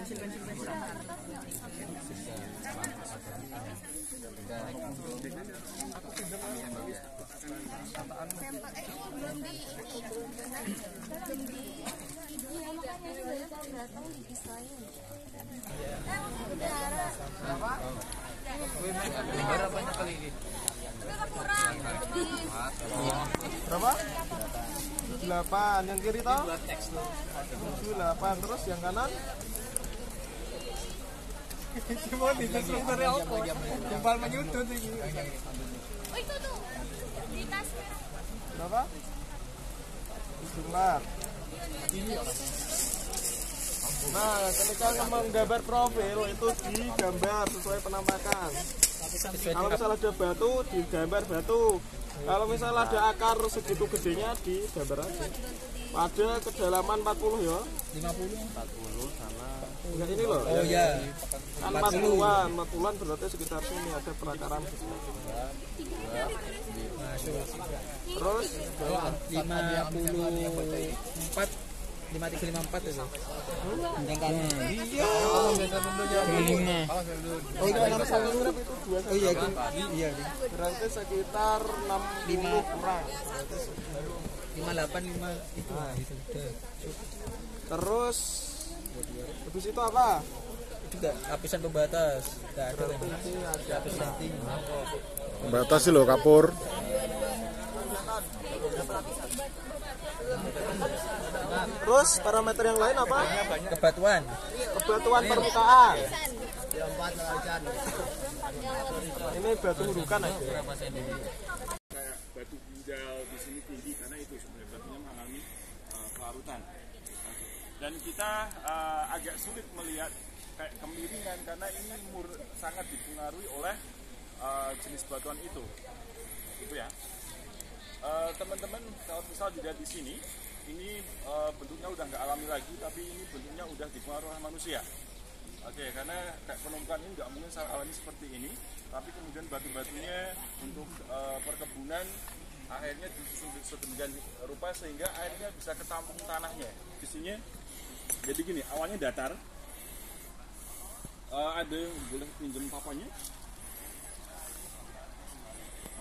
pensil. Berapa kali ini? Berapa? 8. Yang kiri toh? 8. Terus yang kanan? Cuma di sebenarnya apa? Jempol menyudut ini. Oh itu tuh di tas merah. Berapa? Jumlah. Nah, ketika menggambar profil itu digambar sesuai penampakan. Kalau misalnya ada batu, digambar batu. Kalau misalnya ada akar segitu gedenya, digambar aja. Pada kedalaman 40 ya. 40 sama. Enggak ini loh. Oh ya. Kan 40-an berarti sekitar sini ada perakaran. Terus 54 5354 itu. Kan. iya. Oh itu nama salur itu 2. Oh iya itu. Iya. Berarti sekitar 65 kurang. 585 itu. Itu udah. Terus habis itu apa? Juga lapisan pembatas. Enggak ada lagi. Ini ada Batas sih lo kapur. Terus parameter yang lain apa? Kebatuan. Kebatuan permukaan. Ini batu hurukan aja. Batu ginjal di sini tinggi karena itu sebenarnya batunya mengalami kelarutan. Dan kita agak sulit melihat kayak kemiringan karena ini sangat dipengaruhi oleh jenis batuan itu. Gitu ya. Teman-teman kalau misal dilihat di sini, ini bentuknya udah nggak alami lagi, tapi ini bentuknya udah dipengaruhi oleh manusia. Oke, karena kayak penumpukan ini nggak mungkin secara alami seperti ini, tapi kemudian batu-batunya untuk perkebunan akhirnya disusun sedemikian rupa sehingga airnya bisa ketampung tanahnya. Isinya jadi gini, awalnya datar. Ada yang boleh pinjam papannya?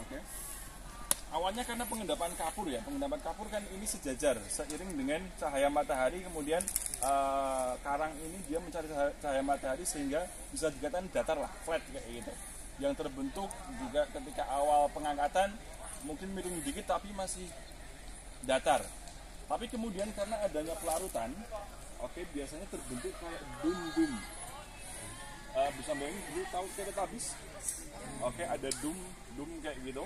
Oke. Awalnya karena pengendapan kapur ya, pengendapan kapur kan ini sejajar seiring dengan cahaya matahari, kemudian karang ini dia mencari cahaya matahari sehingga bisa dikatakan datar lah, flat kayak gitu. Yang terbentuk juga ketika awal pengangkatan mungkin miring dikit tapi masih datar. Tapi kemudian karena adanya pelarutan, oke, biasanya terbentuk kayak dum-dum. Bisa bayangin dulu tahu Teletubbies? Oke, ada dum kayak gitu.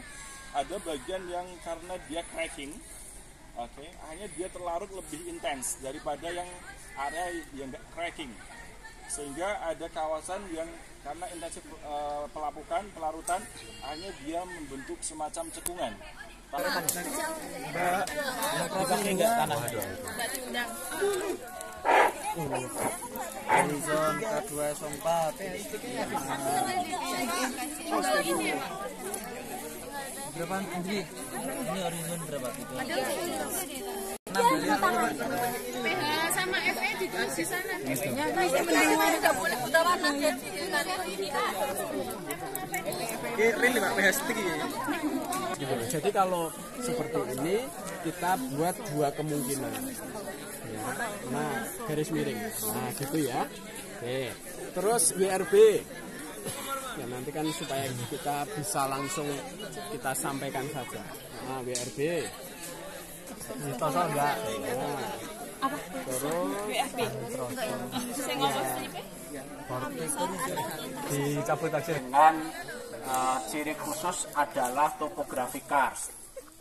Ada bagian yang karena dia cracking, oke, akhirnya dia terlarut lebih intens daripada yang area yang nggak cracking, sehingga ada kawasan yang karena intensif pelarutan, akhirnya dia membentuk semacam cekungan. Dipakai enggak tanah? Horizon K2S4. Berapa Andri? Ini horizon berapa gitu? PH sama FE juga di sana. FE-nya nggak boleh putar warna dia ini Keren Pak PH stick ini. Jadi kalau seperti ini kita buat dua kemungkinan. Ya. Nah, garis miring. Nah, gitu ya. Oke. Terus WRB. Ya nanti kan supaya kita bisa langsung kita sampaikan saja. Nah, WRB. Ditosol enggak? Nah. apa? Terus WFB. Saya ngomong dicabut aja. Dengan ciri khusus adalah topografi karst,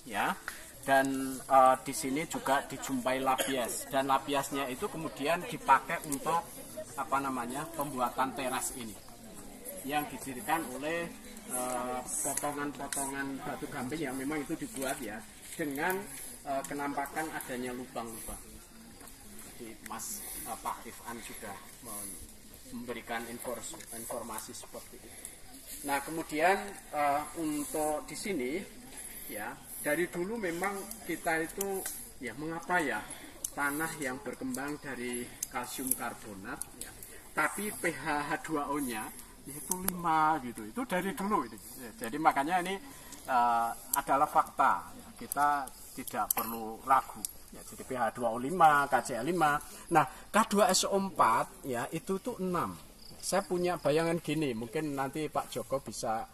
ya. Dan di sini juga dijumpai lapias, dan lapiasnya itu kemudian dipakai untuk pembuatan teras ini, yang didirikan oleh potongan-potongan batu gamping yang memang itu dibuat ya dengan kenampakan adanya lubang-lubang. Jadi Mas Pak Rifan sudah memberikan informasi seperti itu. Nah kemudian untuk di sini ya, dari dulu memang kita itu ya mengapa ya tanah yang berkembang dari kalsium karbonat ya, tapi pH H2O-nya itu 5 gitu. Itu dari dulu ini. Jadi makanya ini adalah fakta. Kita tidak perlu ragu. Ya, jadi pH 2O5, KCl5. Nah, K2SO4 ya itu tuh 6. Saya punya bayangan gini, mungkin nanti Pak Joko bisa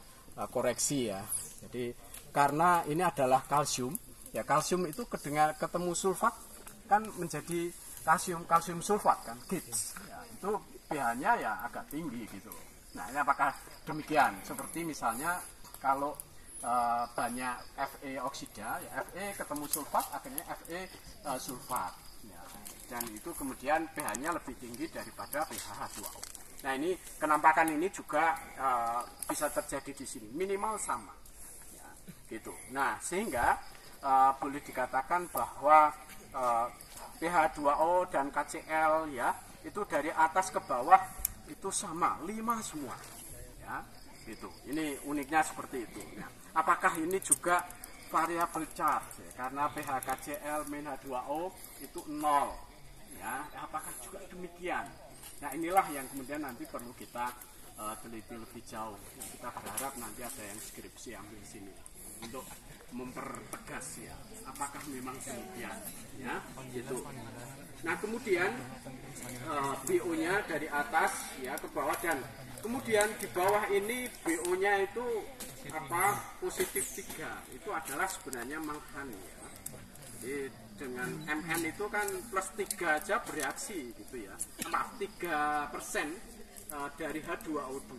koreksi ya. Jadi karena ini adalah kalsium, ya kalsium itu ketemu sulfat kan menjadi kalsium sulfat kan, GITS. Ya, itu pH-nya ya agak tinggi gitu. Nah, ini apakah demikian? Seperti misalnya kalau banyak Fe oksida, ya Fe ketemu sulfat, akhirnya Fe sulfat. Ya, dan itu kemudian pH-nya lebih tinggi daripada pH H2O. Nah, ini kenampakan ini juga bisa terjadi di sini, minimal sama. Ya, gitu. Nah, sehingga boleh dikatakan bahwa pH 2O dan KCl ya itu dari atas ke bawah itu sama, 5 semua. Ya, gitu. Ini uniknya seperti itu. Ya. Apakah ini juga variable charge ya? Karena pH KCl min H2O itu 0 ya, apakah juga demikian? Nah, inilah yang kemudian nanti perlu kita teliti lebih jauh. Ya, kita berharap nanti ada yang skripsi ambil sini untuk mempertegas ya apakah memang demikian ya gitu. Nah, kemudian BO-nya dari atas ya ke bawah, dan kemudian di bawah ini BO-nya itu positif 3 itu adalah sebenarnya mangan ya. Jadi dengan Mn itu kan plus 3 aja bereaksi gitu ya. 3% dari H2O2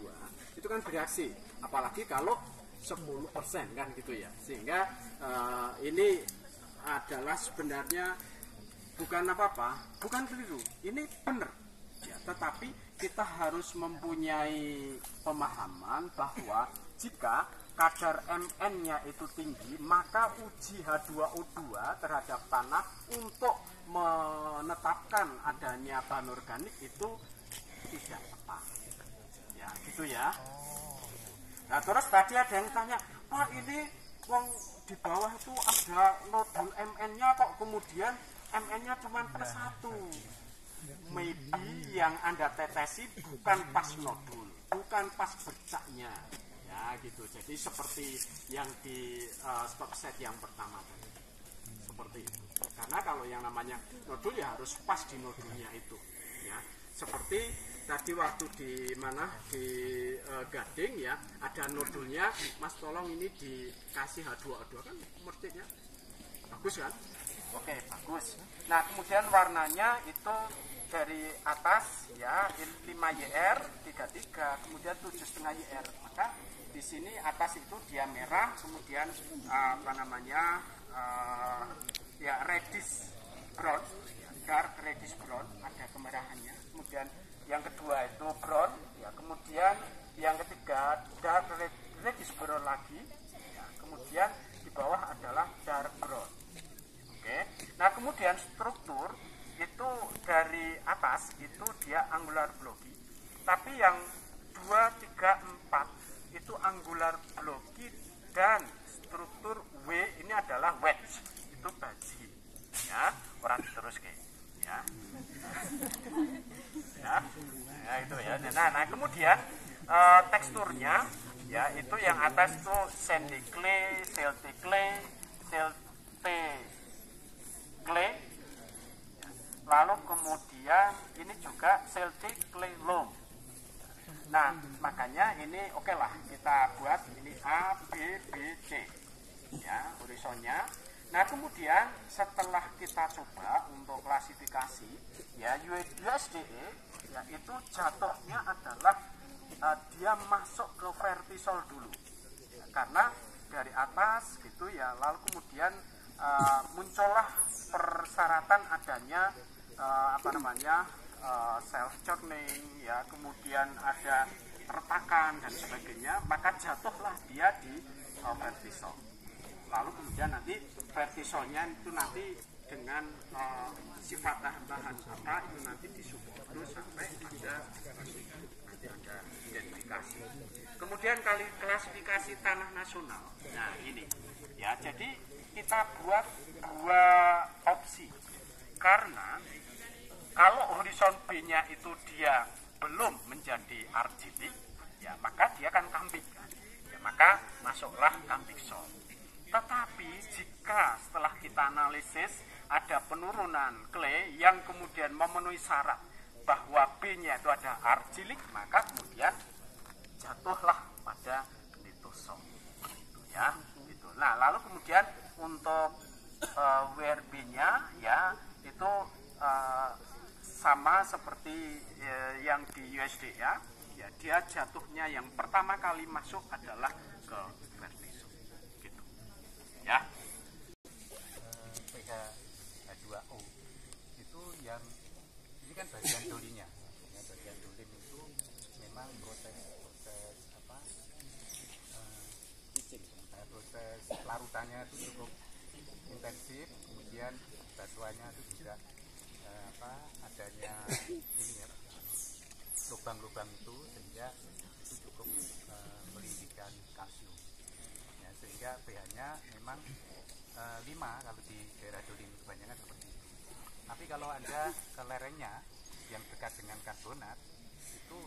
itu kan bereaksi, apalagi kalau 10% kan gitu ya. Sehingga ini adalah sebenarnya bukan apa-apa, bukan keliru, ini benar ya, tetapi kita harus mempunyai pemahaman bahwa jika kadar Mn-nya itu tinggi, maka uji H2O2 terhadap tanah untuk menetapkan adanya bahan organik itu tidak tepat. Ya, gitu ya. Nah, terus tadi ada yang tanya, Pak, ini wong di bawah itu ada nodul Mn-nya kok kemudian Mn-nya cuma +1. Maybe yang Anda tetesi bukan pas nodul, bukan pas bercaknya. Ya gitu, jadi seperti yang di stop set yang pertama tadi, seperti itu. Karena kalau yang namanya nodul ya harus pas di nodulnya itu ya. Seperti tadi waktu di mana di Gading ya, ada nodulnya, Mas tolong ini dikasih H2O2 kan mestinya bagus kan? Oke, bagus. Nah, kemudian warnanya itu dari atas ya 5YR 33, kemudian 7,5 YR. Maka di sini atas itu dia merah, kemudian ya reddish brown, dark reddish brown, ada kemerahannya. Kemudian yang kedua itu brown, ya. Kemudian yang ketiga dark reddish brown lagi, ya. Kemudian di bawah adalah dark brown. Oke. Nah, kemudian struktur itu dari atas itu dia angular blocky, tapi yang 2, 3, 4 itu angular blocky, dan struktur W ini adalah wedge, itu baji ya, orang terus kayak ya. Ya itu ya. Nah kemudian teksturnya ya itu yang atas itu sandy clay, silty clay, clay, lalu kemudian ini juga silty clay loam. Nah, makanya ini oke lah kita buat ini A, B, B, C ya, horizonnya. Nah, kemudian setelah kita coba untuk klasifikasi ya USDA ya itu jatuhnya adalah dia masuk ke vertisol dulu ya, karena dari atas gitu ya, lalu kemudian muncullah persyaratan adanya self churning ya, kemudian ada retakan dan sebagainya, maka jatuhlah dia di vertisol. Lalu kemudian nanti vertisolnya itu nanti dengan sifat bahan apa itu nanti disupport terus sampai pada nanti ada identifikasi. Kemudian klasifikasi tanah nasional. Nah ini ya, jadi kita buat 2 opsi, karena kalau horizon B-nya itu dia belum menjadi argilik, ya maka dia akan kambing, ya maka masuklah kambing sol. Tetapi jika setelah kita analisis ada penurunan clay yang kemudian memenuhi syarat bahwa B-nya itu ada argilik, maka kemudian jatuhlah pada nitosol, gitu ya. Gitu. Nah, lalu kemudian untuk WRB-nya ya itu sama seperti yang di USD ya, dia jatuhnya yang pertama kali masuk adalah ke vertiso, gitu ya. pH H2O itu yang ini kan bagian dolinya, ya, bagian dolin itu memang proses proses larutannya itu cukup intensif, kemudian batuannya itu juga adanya ini ya, lubang-lubang itu sehingga itu cukup melindihkan kalsium, ya, sehingga pH-nya memang 5 kalau di daerah dolin kebanyakan seperti itu. Tapi kalau Anda ke lerengnya yang dekat dengan karbonat itu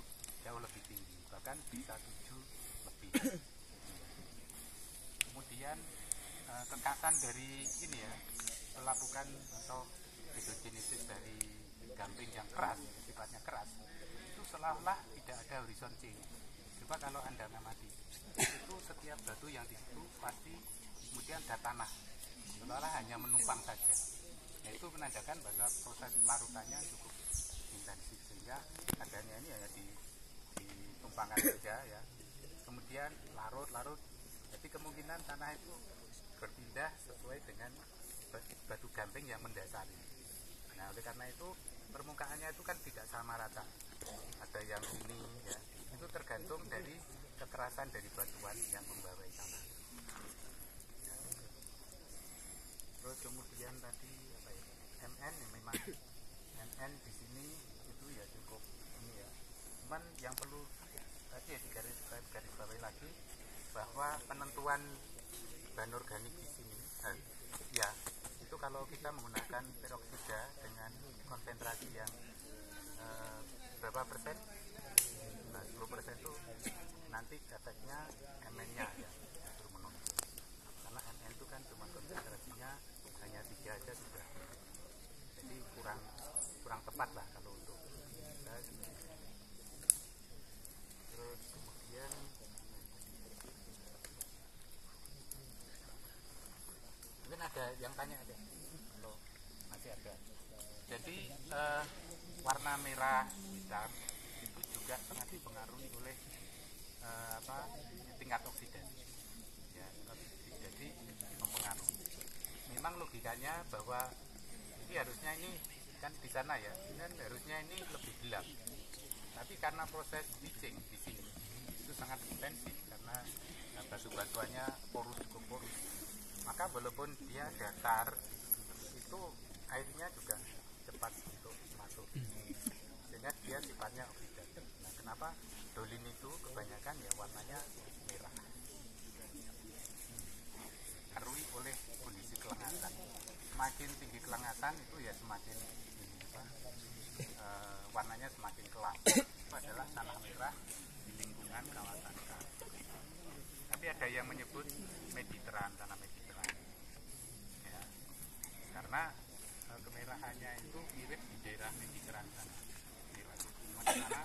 jauh lebih tinggi, bahkan bisa 7 lebih. Kemudian kekasan dari ini ya, pelapukan atau hidrogenesis dari gamping yang keras, sifatnya keras, itu seolah-olah tidak ada horizon change. Coba kalau Anda mengamati, itu setiap batu yang di situ pasti kemudian ada tanah, seolah-olah hanya menumpang saja. Nah, itu menandakan bahwa proses larutannya cukup intensif, sehingga adanya ini hanya di tumpangkan saja ya. Kemudian larut, jadi kemungkinan tanah itu berpindah sesuai dengan batu gamping yang mendasari. Nah, oleh karena itu permukaannya itu kan tidak sama rata. Ada yang ini ya, itu tergantung dari kekerasan dari batuan yang membawai tanah. Ya. Terus kemudian tadi apa ya? MN ya, memang MN di sini itu ya cukup ini ya. Cuman yang perlu tadi ya garis bawahi lagi bahwa penentuan bahan organik di sini ya itu kalau kita menggunakan peroksida dengan konsentrasi yang berapa persen, nah 10% itu nanti efeknya MN-nya ya justru menurun, karena MN itu kan cuma konsentrasinya hanya 3 aja sudah, jadi kurang tepat lah kalau untuk terus kemudian mungkin ada yang tanya ada kalau masih ada. Jadi warna merah hitam itu juga sangat dipengaruhi oleh tingkat oksidasi ya, jadi mempengaruhi. Memang logikanya bahwa ini harusnya ini kan di sana ya, kan harusnya ini lebih gelap, tapi karena proses bleaching di sini itu sangat intensif karena batu-batuannya cukup porus, maka walaupun dia datar itu airnya juga cepat untuk masuk, sehingga dia sifatnya oksidatif. Nah, kenapa dolin itu kebanyakan ya warnanya merah, dipengaruhi oleh kondisi kelengasan. Semakin tinggi kelengasan itu ya semakin warnanya semakin kelam. Itu adalah tanah merah di lingkungan kawasan Kars. Tapi ada yang menyebut mediteran, tanah mediteran ya, karena kemerahannya itu mirip di daerah mediteran sana, di sana